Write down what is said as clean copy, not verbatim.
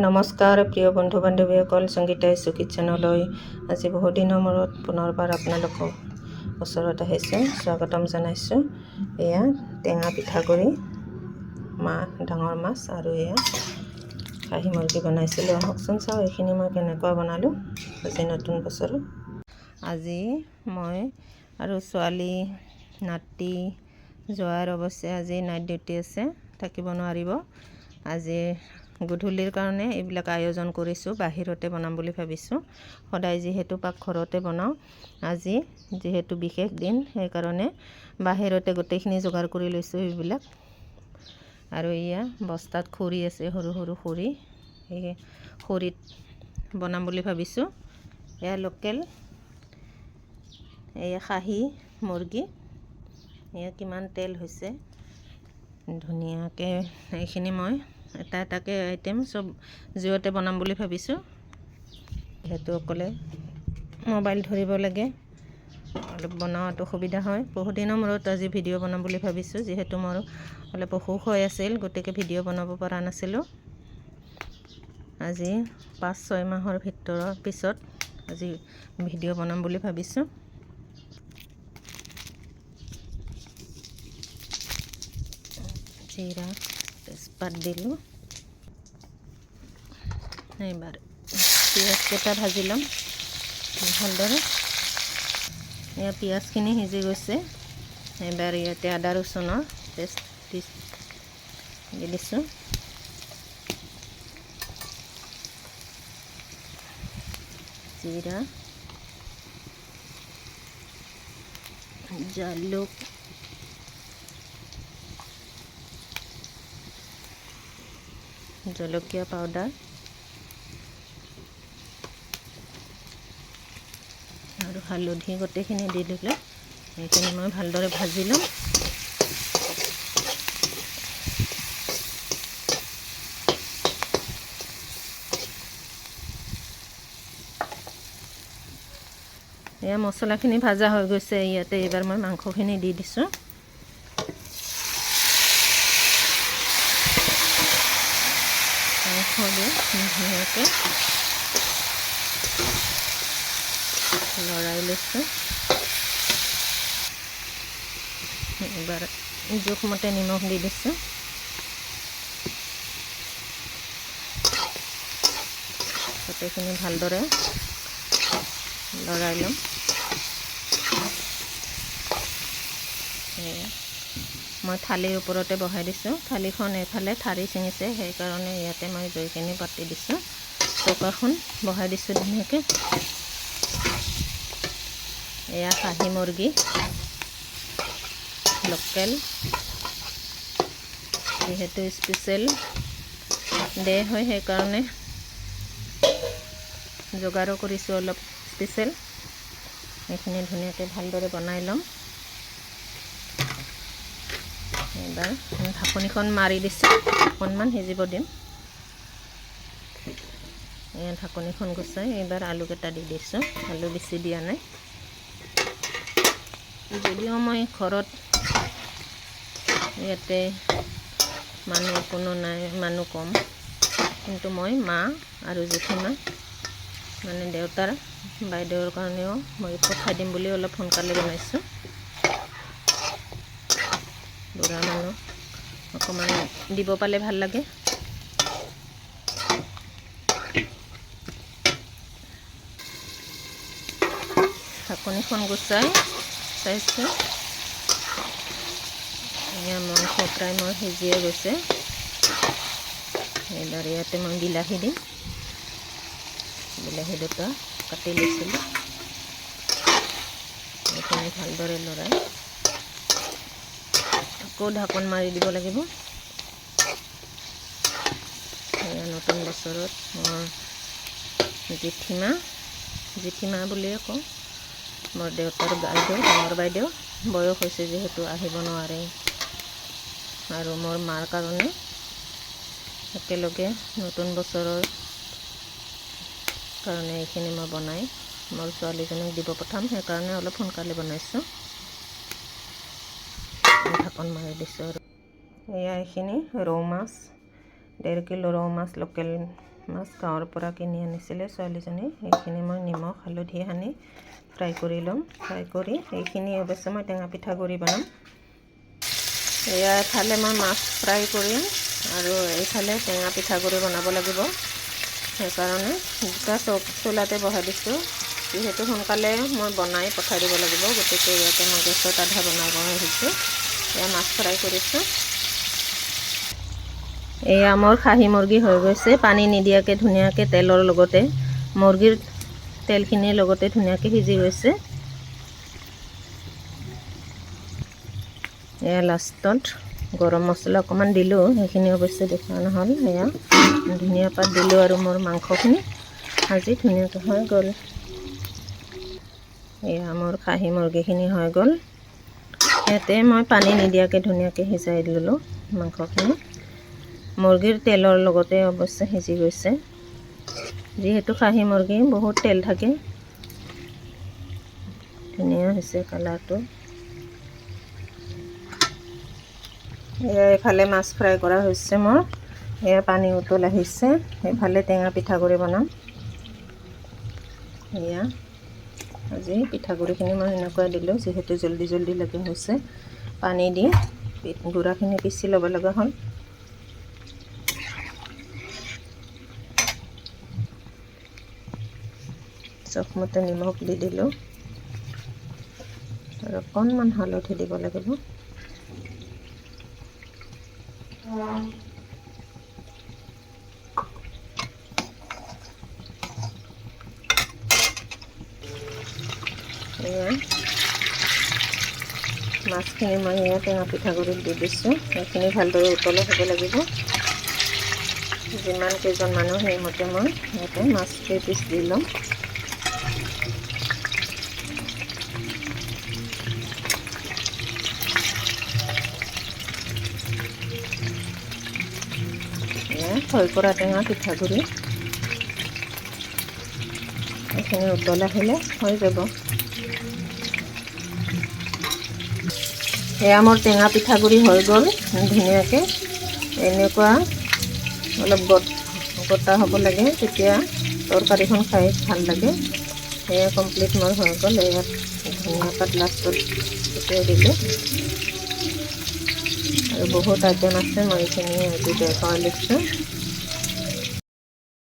নমস্কাৰ প্ৰিয় বন্ধু বান্ধৱীসকল, সংগীতা ইছু কিটচেনলৈ আজি বহু দিনৰ মূৰত পুনৰবাৰ আপোনালোকক ওচৰত আহিছোঁ, স্বাগতম জনাইছোঁ। এয়া টেঙা পিঠাগুড়ি, ডাঙৰ মাছ আৰু এয়া খাহী মুৰ্গী বনাইছিলোঁ। আহকচোন চাওঁ এইখিনি মই কেনেকুৱা বনালোঁ আজি নতুন বছৰত। আজি মই আৰু ছোৱালী নাতি যোৱাৰ অৱশ্যে আজি নাইট ডিউটি আছে, থাকিব নোৱাৰিব। আজি গধূলিৰ কাৰণে এইবিলাক আয়োজন কৰিছোঁ, বাহিৰতে বনাম বুলি ভাবিছোঁ। সদায় যিহেতু পাকঘৰতে বনাওঁ, আজি যিহেতু বিশেষ দিন সেইকাৰণে বাহিৰতে গোটেইখিনি যোগাৰ কৰি লৈছোঁ এইবিলাক। আৰু এয়া বস্তাত খৰি আছে, সৰু সৰু খৰি, সেই খৰিত বনাম বুলি ভাবিছোঁ। এয়া লোকেল, এয়া খাহী মুৰ্গী, এয়া কিমান তেল হৈছে ধুনীয়াকৈ। এইখিনি মই এটা এটাকৈ আইটেম চব জুইতে বনাম বুলি ভাবিছোঁ। যিহেতু অকলে মোবাইল ধৰিব লাগে, অলপ বনোৱাটো সুবিধা হয়। বহুদিনৰ মূৰত আজি ভিডিঅ' বনাম বুলি ভাবিছোঁ, যিহেতু মোৰ অলপ অসুখ হৈ আছিল, গতিকে ভিডিঅ' বনাব পৰা নাছিলোঁ। আজি 5-6 মাহৰ পিছত আজি ভিডিঅ' বনাম বুলি ভাবিছোঁ। জিৰা তেজপাত দিলোঁ। এইবাৰ পিঁয়াজকেইটা ভাজি ল'ম ভালদৰে। এয়া পিঁয়াজখিনি সিজি গৈছে। এইবাৰ ইয়াতে আদা ৰচুনৰ পেষ্ট দি দিছোঁ। জিৰা, জালুক, জলকীয়া পাউডাৰ আৰু হালধি গোটেইখিনি দি দিলে এইখিনি মই ভালদৰে ভাজি ল'ম। এয়া মছলাখিনি ভাজা হৈ গৈছে। ইয়াতে এইবাৰ মই মাংসখিনি দি দিছোঁ। মাংস দি ধুনীয়াকৈ লৰাই লৈছোঁ। এইবাৰ জোখমতে নিমখ দি দিছোঁ। গোটেইখিনি ভালদৰে লৰাই ল'ম। মই থালিৰ ওপৰতে বহাই দিছোঁ। থালিখন এফালে ঠাৰি ছিঙিছে, সেইকাৰণে ইয়াতে মই জুইখিনি পাতি দিছোঁ। চৌকাখন বহাই দিছোঁ ধুনীয়াকৈ। এয়া খাহী মুৰ্গী লোকেল, যিহেতু স্পেচিয়েল ডে হয় সেইকাৰণে যোগাৰো কৰিছোঁ অলপ স্পেচিয়েল। এইখিনি ধুনীয়াকৈ ভালদৰে বনাই ল'ম। এইবাৰ ঢাকনিখন মাৰি দিছোঁ, অকণমান সিজিব দিম। এয়া ঢাকনিখন গুচাই এইবাৰ আলুকেইটা দি দিছোঁ। আলু বেছি দিয়া নাই, যদিও মই ঘৰত ইয়াতে মানুহ কোনো নাই, মানুহ কম, কিন্তু মই মা আৰু জেঠীমা মানে দেউতাৰ বাইদেউৰ কাৰণেও মই পঠাই দিম বুলি অলপ সোনকালে বনাইছোঁ। বুঢ়া মানুহ অকণমান দিব পালে ভাল লাগে। ঢাকনিখন গুচাই চাইছোঁ, এয়া মাংস প্ৰায় মোৰ সিজিয়ে গৈছে। এইবাৰ ইয়াতে মই বিলাহী দিম। বিলাহী দুটা কাটি লৈছিলোঁ। এইখিনি ভালদৰে লৰাই আকৌ ঢাকন মাৰি দিব লাগিব। এয়া নতুন বছৰত মোৰ জেঠীমা বুলিয়ে কওঁ, মোৰ দেউতাৰ বাইদেউ, ডাঙৰ বাইদেউ, বয়স হৈছে যিহেতু আহিব নোৱাৰে। আৰু মোৰ মাৰ কাৰণে একেলগে নতুন বছৰৰ কাৰণে এইখিনি মই বনাই মোৰ ছোৱালীজনীক দিব পঠাম, সেইকাৰণে অলপ সোনকালে বনাইছোঁ। ঢাকন মাৰি দিছোঁ। আৰু এয়া এইখিনি ৰৌ মাছ, 1.5 কিলো ৰৌ মাছ লোকেল মাছ গাঁৱৰ পৰা কিনি আনিছিলে ছোৱালীজনী। সেইখিনি মই নিমখ হালধি সানি ফ্ৰাই কৰি ল'ম। ফ্ৰাই কৰি এইখিনি অৱশ্যে মই টেঙা পিঠাগুড়ি বনাম। এয়া এফালে মই মাছ ফ্ৰাই কৰিম আৰু এইফালে টেঙা পিঠাগুড়ি বনাব লাগিব। সেইকাৰণে দুটা চৌলাতে বহাই দিছোঁ। যিহেতু সোনকালে মই বনাই পঠাই দিব লাগিব, গতিকে ইয়াতে মই গেছত আধা বনাব আহিছোঁ। এয়া মাছ ফ্ৰাই কৰিছোঁ। এয়া মোৰ খাহী মুৰ্গী হৈ গৈছে, পানী নিদিয়াকৈ ধুনীয়াকৈ তেলৰ লগতে, মুৰ্গীৰ তেলখিনিৰ লগতে ধুনীয়াকৈ সিজি গৈছে। এয়া লাষ্টত গৰম মছলা অকণমান দিলোঁ, সেইখিনি অৱশ্যে দেখুওৱা নহ'ল। এয়া ধনিয়া পাত দিলোঁ আৰু মোৰ মাংসখিনি ভাজি ধুনীয়াকৈ হৈ গ'ল। এয়া মোৰ খাহী মুৰ্গীখিনি হৈ গ'ল। ইয়াতে মই পানী নিদিয়াকৈ ধুনীয়াকৈ সিজাই ল'লোঁ মাংসখিনি। মুৰ্গীৰ তেলৰ লগতে অৱশ্যে সিজি গৈছে, যিহেতু খাহী মুৰ্গী বহুত তেল থাকে। ধুনীয়া হৈছে কালাৰটো। এয়া এইফালে মাছ ফ্ৰাই কৰা হৈছে মোৰ। এয়া পানী উতল আহিছে। এইফালে টেঙা পিঠাগুড়ি বনাম। এয়া আজি পিঠাগুড়িখিনি মই এনেকুৱা দিলোঁ, যিহেতু জল্দি জল্দি লগা হৈছে। পানী দি গুড়াখিনি পিচি ল'ব লগা হ'ল। জোখমতে নিমখ দি দিলোঁ আৰু অকণমান হালধি দিব লাগিব। এয়া মাছখিনি মই এয়া টেঙা পিঠাগুড়িত দি দিছোঁ। সেইখিনি ভালদৰে উতলাই হ'ব লাগিব। যিমান কেইজন মানুহ সেইমতে মই ইয়াতে মাছ কেইপিচ দি ল'ম। থৈ পৰা টেঙা পিঠাগুড়ি এইখিনি উতল আহিলে হৈ যাব। এয়া মোৰ টেঙা পিঠাগুড়ি হৈ গ'ল ধুনীয়াকৈ। এনেকুৱা অলপ গোটা হ'ব লাগে, তেতিয়া তৰকাৰীখন খাই ভাল লাগে। এয়া কমপ্লিট মোৰ হৈ গ'ল। ইয়াত ধনিয়া পাত লাষ্টত ছটিয়াই দিলোঁ আৰু বহুত আইটেম আছে, মই এইখিনি আজি দেখাই লৈছোঁ।